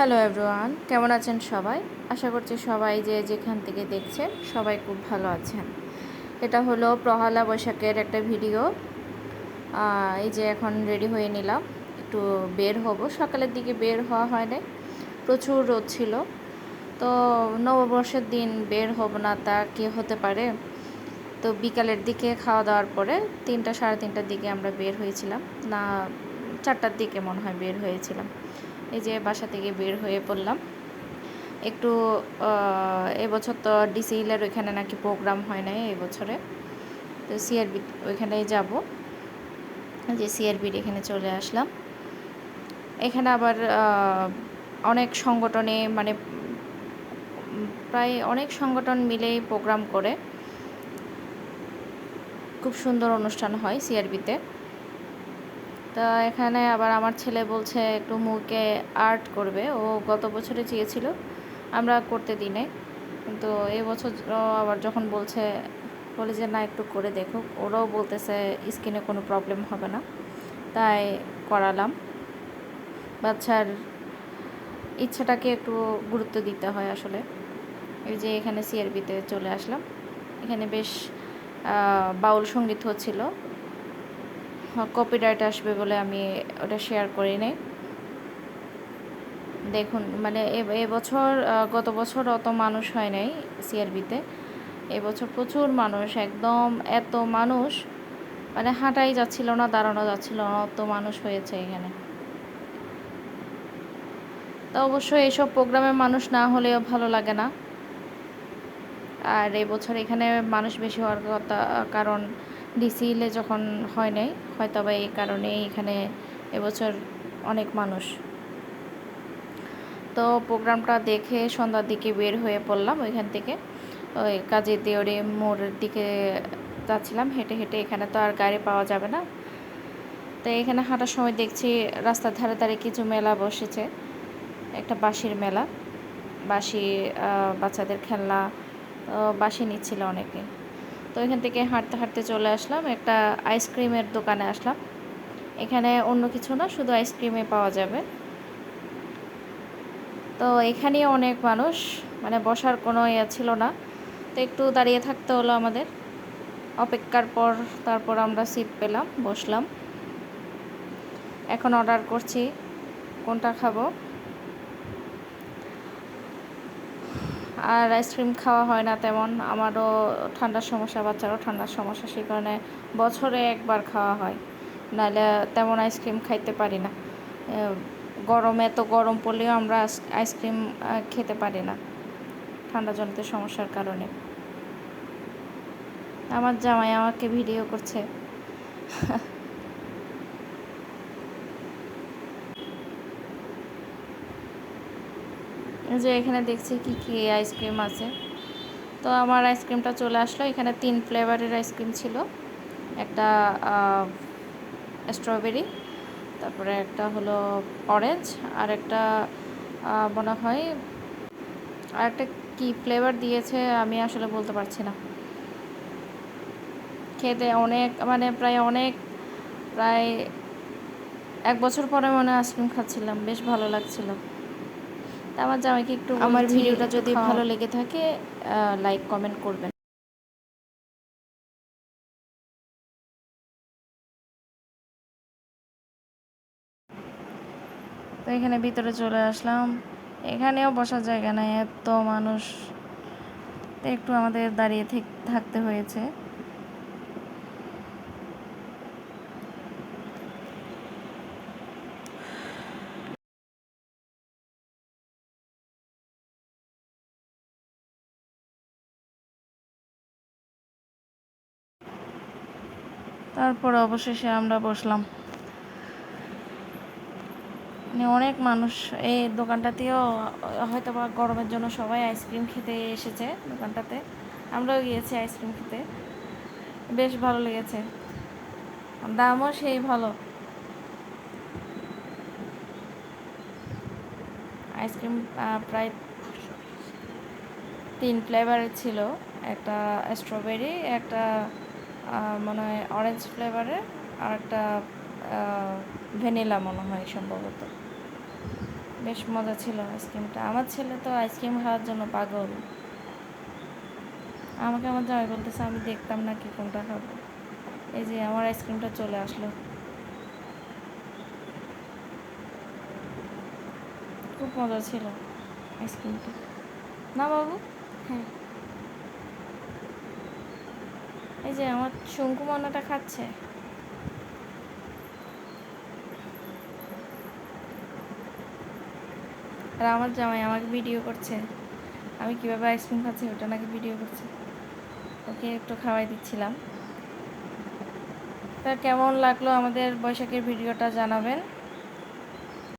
Hello everyone, কেমন আছেন সবাই? আশা করছি সবাই যে যেখান থেকে দেখছেন সবাই খুব ভালো আছেন। এটা হলো পহেলা বৈশাখের একটা ভিডিও। এই যে এখন রেডি হয়ে নিলাম, একটু বের হব। সকালের দিকে বের হওয়া হয় নাই, প্রচুর রোদ ছিল। তো নববর্ষের দিন বের হব না তা কি হতে পারে। তো বিকালের দিকে খাওয়া দাওয়ার পরে 3টা সাড়ে 3টার দিকে আমরা বের হয়েছিলাম, না 4টার দিকে মনে হয় বের হয়েছিলাম। এই যে বাসা থেকে বের হয়ে পড়লাম একটু। এবছর তো ডিসি হিলের ওইখানে নাকি প্রোগ্রাম হয় নাই এই বছরে, তো সিআরবি ওইখানে যাব। যে সিআরবির এখানে চলে আসলাম। এখানে আবার অনেক সংগঠনে মানে প্রায় অনেক সংগঠন মিলেই প্রোগ্রাম করে, খুব সুন্দর অনুষ্ঠান হয় সিআরবিতে। তা এখানে আবার আমার ছেলে বলছে একটু মুখে আর্ট করবে, ও গত বছরে চেয়েছিল, আমরা করতে দিই নাই। কিন্তু এবছর আবার যখন বলে যে না একটু করে দেখো, ওরাও বলতেছে স্কিনে কোনো প্রবলেম হবে না, তাই করালাম। বাচ্চার ইচ্ছাটাকে একটু গুরুত্ব দিতে হয় আসলে। এই যে এখানে সিআরবিতে চলে আসলাম, এখানে বেশ বাউল সঙ্গীত হচ্ছিল। কপিরাইট আসবে বলে আমি ওটা শেয়ার করি নাই। দেখুন মানে এবছর গত বছর অত মানুষ হয় নাই সিআরবিতে, এবছর প্রচুর মানুষ, একদম এত মানুষ মানে হাঁটাই যাচ্ছিল না, দাঁড়ানো যাচ্ছিল না, অত মানুষ হয়েছে এখানে। তো অবশ্যই এইসব প্রোগ্রামে মানুষ না হলেও ভালো লাগে না। আর এবছর এখানে মানুষ বেশি হওয়ার কথা, কারণ ডিসি হিলে যখন হয় নাই, হয়তো বা এই কারণেই এখানে এবছর অনেক মানুষ। তো প্রোগ্রামটা দেখে সন্ধ্যার দিকে বের হয়ে পড়লাম ওইখান থেকে। ওই কাজী দেওরে মোড়ের দিকে যাচ্ছিলাম হেঁটে হেঁটে, এখানে তো আর গাড়ি পাওয়া যাবে না। তো এখানে হাঁটার সময় দেখছি রাস্তার ধারে ধারে কিছু মেলা বসেছে, একটা বাঁশির মেলা, বাঁশি বাচ্চাদের খেলনা, বাঁশি নিচ্ছিল অনেকে। তো এখান থেকে হাঁটতে হাঁটতে চলে আসলাম একটা আইসক্রিমের দোকানে আসলাম। এখানে অন্য কিছু না, শুধু আইসক্রিমে পাওয়া যাবে। তো এখানেই অনেক মানুষ, মানে বসার কোনো ইয়ে ছিল না, তো একটু দাঁড়িয়ে থাকতে হলো আমাদের। অপেক্ষার পর তারপর আমরা সিট পেলাম, বসলাম। এখন অর্ডার করছি কোনটা খাবো। আর আইসক্রিম খাওয়া হয় না তেমন, আমারও ঠান্ডার সমস্যা, বাচ্চারও ঠান্ডার সমস্যা, সেই কারণে বছরে একবার খাওয়া হয়, নাহলে তেমন আইসক্রিম খাইতে পারি না। গরমে তো গরম পড়লেও আমরা আইসক্রিম খেতে পারি না ঠান্ডাজনিত সমস্যার কারণে। আমার জামাই আমাকে ভিডিও করছে। যে এখানে দেখছি কি কি আইসক্রিম আছে। তো আমার আইসক্রিমটা চলে আসলো। এখানে 3 ফ্লেভারের আইসক্রিম ছিল, একটা স্ট্রবেরি, তারপরে একটা হলো অরেঞ্জ, আর একটা মনে হয় আর একটা কী ফ্লেভার দিয়েছে আমি আসলে বলতে পারছি না। খেতে অনেক মানে প্রায় 1 বছর পরে মনে আইসক্রিম খাচ্ছিলাম, বেশ ভালো লাগছিল। তা আমার জামাইকে একটু আমার ভিডিওটা যদি ভালো লেগে থাকে লাইক কমেন্ট করবেন। তো এখানে ভিতরে চলে আসলাম, এখানেও বসার জায়গা নাই, এত মানুষ, তো একটু আমাদের দাঁড়িয়ে থাকতে হয়েছে। তারপর অবশেষে আমরা বসলাম। মানে অনেক মানুষ এই দোকানটাতেও, হয়তো বা গরমের জন্য সবাই আইসক্রিম খেতে এসেছে দোকানটাতে, আমরাও গিয়েছি আইসক্রিম খেতে, বেশ ভালো লেগেছে, দামও সেই ভালো। আইসক্রিম প্রায় 3 ফ্লেভারের ছিল, একটা স্ট্রবেরি, একটা মনে হয় অরেঞ্জ ফ্লেভারের, আর একটা ভ্যানিলা মনে হয় সম্ভবত। বেশ মজা ছিল আইসক্রিমটা। আমার ছেলে তো আইসক্রিম খাওয়ার জন্য পাগল। আমাকে আমার জামাই বলতেছে আমি দেখতাম না কি কোনটা খাবো। এই যে আমার আইসক্রিমটা চলে আসলো। খুব মজা ছিল আইসক্রিমটা, না বাবু? হ্যাঁ, এই যে আমার শঙ্কু মনাটা খাচ্ছে। আর আমার জামাই আমাকে ভিডিও করছে, আমি কীভাবে আইসক্রিম খাচ্ছি ওটা নাকি ভিডিও করছে। ওকে একটু খাওয়াই দিচ্ছিলাম। তা কেমন লাগলো আমাদের বৈশাখের ভিডিওটা জানাবেন।